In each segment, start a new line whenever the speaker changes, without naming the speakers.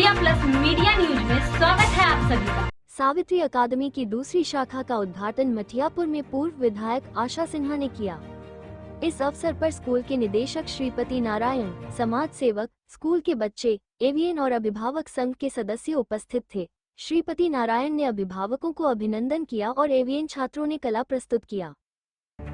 India plus media news में स्वागत है आप सभी का।
सावित्री अकादमी की दूसरी शाखा का उद्घाटन मठियापुर में पूर्व विधायक आशा सिन्हा ने किया। इस अवसर पर स्कूल के निदेशक श्रीपति नारायण, समाज सेवक, स्कूल के बच्चे, एवीएन और अभिभावक संघ के सदस्य उपस्थित थे। श्रीपति नारायण ने अभिभावकों को अभिनंदन किया और एवीएन छात्रों ने कला प्रस्तुत किया।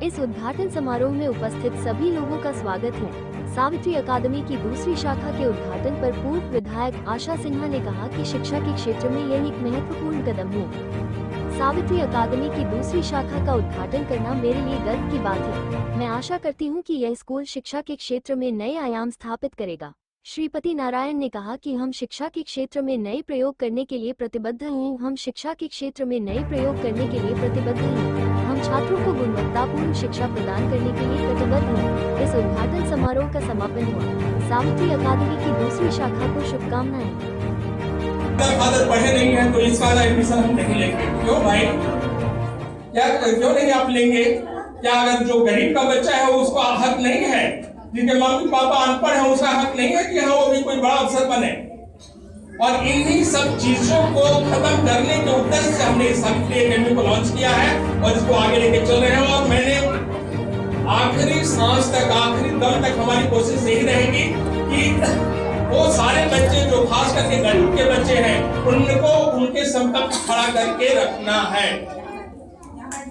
इस उद्घाटन समारोह में उपस्थित सभी लोगों का स्वागत है। सावित्री अकादमी की दूसरी शाखा के उद्घाटन पर पूर्व विधायक आशा सिन्हा ने कहा कि शिक्षा के क्षेत्र में यह एक महत्वपूर्ण कदम है। सावित्री अकादमी की दूसरी शाखा का उद्घाटन करना मेरे लिए गर्व की बात है। मैं आशा करती हूं कि यह स्कूल शिक्षा के क्षेत्र में नए आयाम स्थापित करेगा। श्रीपति नारायण ने कहा कि हम शिक्षा के क्षेत्र में नए प्रयोग करने के लिए प्रतिबद्ध हैं। हम शिक्षा के क्षेत्र में नए प्रयोग करने के लिए प्रतिबद्ध हैं। हम छात्रों को गुणवत्तापूर्ण शिक्षा प्रदान करने के लिए प्रतिबद्ध हैं। इस उद्घाटन समारोह का समापन हुआ। सावित्री अकादमी की दूसरी शाखा को शुभकामनाएं।
फादर पढ़े नहीं है तो इस साल एडमिशन हम नहीं लेंगे। क्यों भाई, क्या क्यों नहीं आप लेंगे? क्या अगर जो गरीब का बच्चा है उसको हक नहीं है? जिनके मम्मी पापा अनपढ़ है उसका हक नहीं है कि हाँ वो भी कोई बड़ा अफसर बने? और इन्हीं सब चीजों को खत्म करने के उद्देश्य से हमने सावित्री अकेडमी को लॉन्च किया है और इसको आगे लेके चल रहे हैं। और मैंने आखिरी सांस तक, आखिरी दम तक हमारी कोशिश यही रहेगी कि वो सारे बच्चे जो खास करके गरीब के बच्चे हैं उनको उनके समकक्ष खड़ा करके रखना है।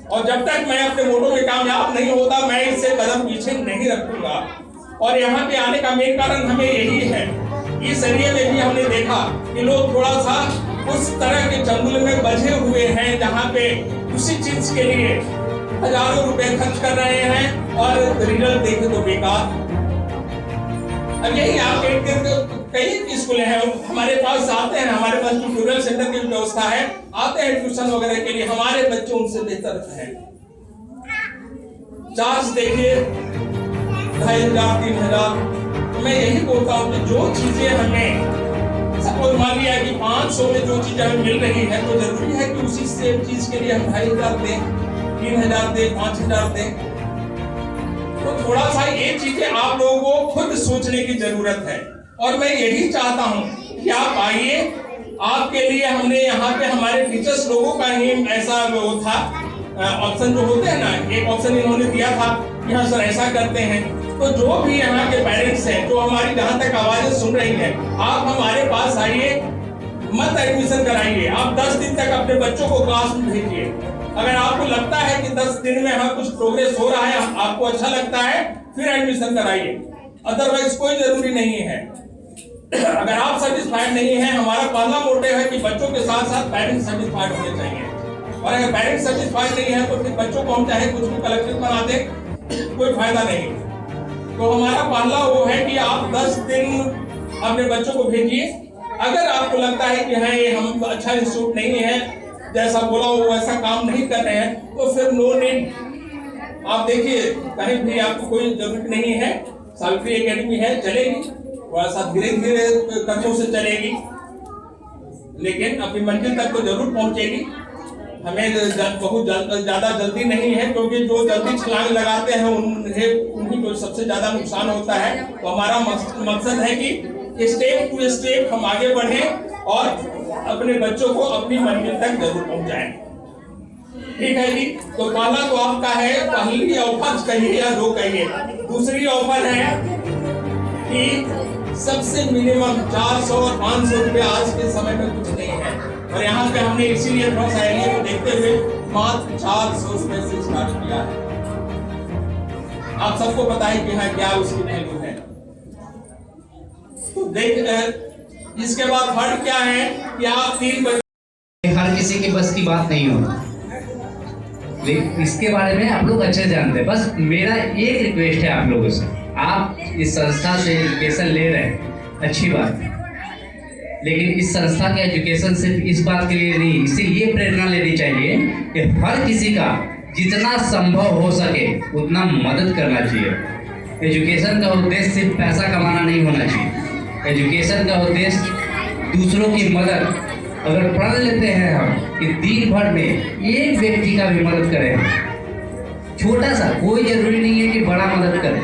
और जब तक मैं अपने मोटो में कामयाब नहीं होता मैं इससे कदम पीछे नहीं रखूंगा। और यहाँ पे आने का मेन कारण हमें यही है। इस एरिया में भी हमने देखा कि लोग थोड़ा सा उस तरह के चंगुल में बझे हुए हैं जहाँ पे उसी चीज के लिए हजारों रुपए खर्च कर रहे हैं और रिजल्ट देखे तो बेकार। अब यही आप कई स्कूल हैं हमारे पास आते हैं, हमारे पास ट्यूटोरियल सेंटर की व्यवस्था है, आते हैं ट्यूशन वगैरह के लिए, हमारे बच्चे उनसे बेहतर हैं। चार्ज देखिए 2500 3000। मैं यही बोलता हूँ कि जो चीजें हमें सपोज मान लिया कि 500 में जो चीजें हमें मिल रही है तो जरूरी है कि उसी सेम चीज के लिए हम 2500 दें, 3000 दें, 5000 दें। तो थोड़ा सा ये चीजें आप लोगों को खुद सोचने की जरूरत है। और मैं यही चाहता हूँ कि आप आइए, आपके लिए हमने यहाँ पे हमारे टीचर्स लोगों का ही ऐसा वो था ऑप्शन जो होते हैं ना, एक ऑप्शन इन्होंने दिया था कि हाँ सर ऐसा करते हैं। तो जो भी यहाँ के पेरेंट्स हैं जो हमारी जहाँ तक आवाजें सुन रही हैं, आप हमारे पास आइए, मत एडमिशन कराइए। आप 10 दिन तक अपने बच्चों को क्लास में भेजिए। अगर आपको लगता है कि 10 दिन में हाँ कुछ प्रोग्रेस हो रहा है, आपको अच्छा लगता है, फिर एडमिशन कराइए, अदरवाइज कोई जरूरी नहीं है। अगर आप सेटिस्फाइड नहीं है, हमारा पहला मोटिव है कि बच्चों के साथ साथ पेरेंट्स सेटिस्फाइड होने चाहिए। और अगर पेरेंट्स सेटिस्फाइड नहीं है तो फिर बच्चों को हम चाहे कुछ भी कलेक्टिव बना दे, कोई फायदा नहीं। तो हमारा पहला वो है कि आप 10 दिन अपने बच्चों को भेजिए। अगर आपको लगता है कि हाँ ये हम अच्छा इंस्टीट्यूट नहीं है, जैसा बोला वो वैसा काम नहीं कर रहे हैं, तो फिर नो नीड। आप देखिए कहीं भी आपको कोई जरूरत नहीं है, सावित्री एकेडमी है, चलेगी, थोड़ा सा धीरे धीरे कदमों से चलेगी, लेकिन अपनी मंजिल तक तो जरूर पहुंचेगी। हमें बहुत ज्यादा जल्दी नहीं है, क्योंकि जो जल्दी छलांग लगाते हैं उन्हीं को सबसे ज्यादा नुकसान होता है। तो हमारा मकसद है कि स्टेप टू स्टेप हम आगे बढ़ें और अपने बच्चों को अपनी मंजिल तक जरूर पहुंचाएं। ठीक है जी। तो पहला तो आपका है, पहली ऑफर कहिए या दो कहिए। दूसरी ऑफर है कि सबसे मिनिमम 400 और 500 रुपए आज के समय में कुछ नहीं है। और यहाँ पे हमने इसीलिए थोड़ा सा एरिया को देखते हुए मात्र 400 रुपए से स्टार्ट किया है। आप सबको पता है कि हाँ क्या उसकी वैल्यू है। तो देख इसके बाद थर्ड क्या है कि आप 3 बजे,
हर किसी के बस की बात नहीं होती, लेकिन इसके बारे में आप लोग अच्छे जानते हैं। बस मेरा एक रिक्वेस्ट है आप लोगों से, आप इस संस्था से एजुकेशन ले रहे हैं, अच्छी बात है, लेकिन इस संस्था के एजुकेशन सिर्फ इस बात के लिए नहीं, इससे ये प्रेरणा लेनी चाहिए कि हर किसी का जितना संभव हो सके उतना मदद करना चाहिए। एजुकेशन का उद्देश्य सिर्फ पैसा कमाना नहीं होना चाहिए। एजुकेशन का उद्देश्य दूसरों की मदद। अगर प्रण लेते हैं हम कि दिन भर में एक व्यक्ति का भी मदद करें, छोटा सा, कोई जरूरी नहीं है कि बड़ा मदद करें,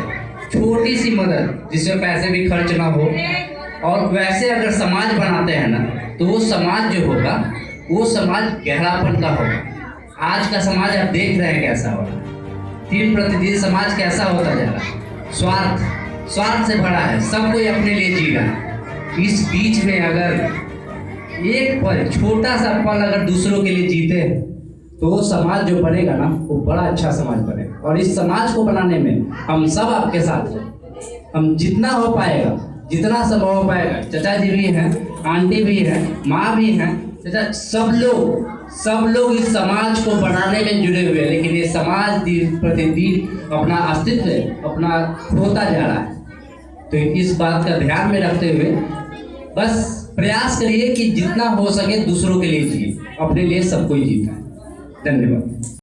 छोटी सी मदद जिसमें पैसे भी खर्च ना हो, और वैसे अगर समाज बनाते हैं ना, तो वो समाज जो होगा वो समाज गहरापन का होगा। आज का समाज आप देख रहे हैं कैसा हो रहा है, दिन प्रतिदिन समाज कैसा होता जा रहा है, स्वार्थ से भरा है, सब कोई अपने लिए जी रहा है। इस बीच में अगर एक पल, छोटा सा पल अगर दूसरों के लिए जीते हैं, तो वो समाज जो बनेगा ना, वो बड़ा अच्छा समाज बनेगा। और इस समाज को बनाने में हम सब आपके साथ हैं। हम जितना हो पाएगा, जितना संभव हो पाएगा, चाचा जी भी हैं, आंटी भी हैं, माँ भी हैं, चाचा, सब लोग इस समाज को बनाने में जुड़े हुए हैं। लेकिन ये समाज दिन प्रतिदिन अपना अस्तित्व अपना खोता जा रहा है। तो इस बात का ध्यान में रखते हुए बस प्रयास करिए कि जितना हो सके दूसरों के लिए जिए, अपने लिए सब कोई जीता है। धन्यवाद।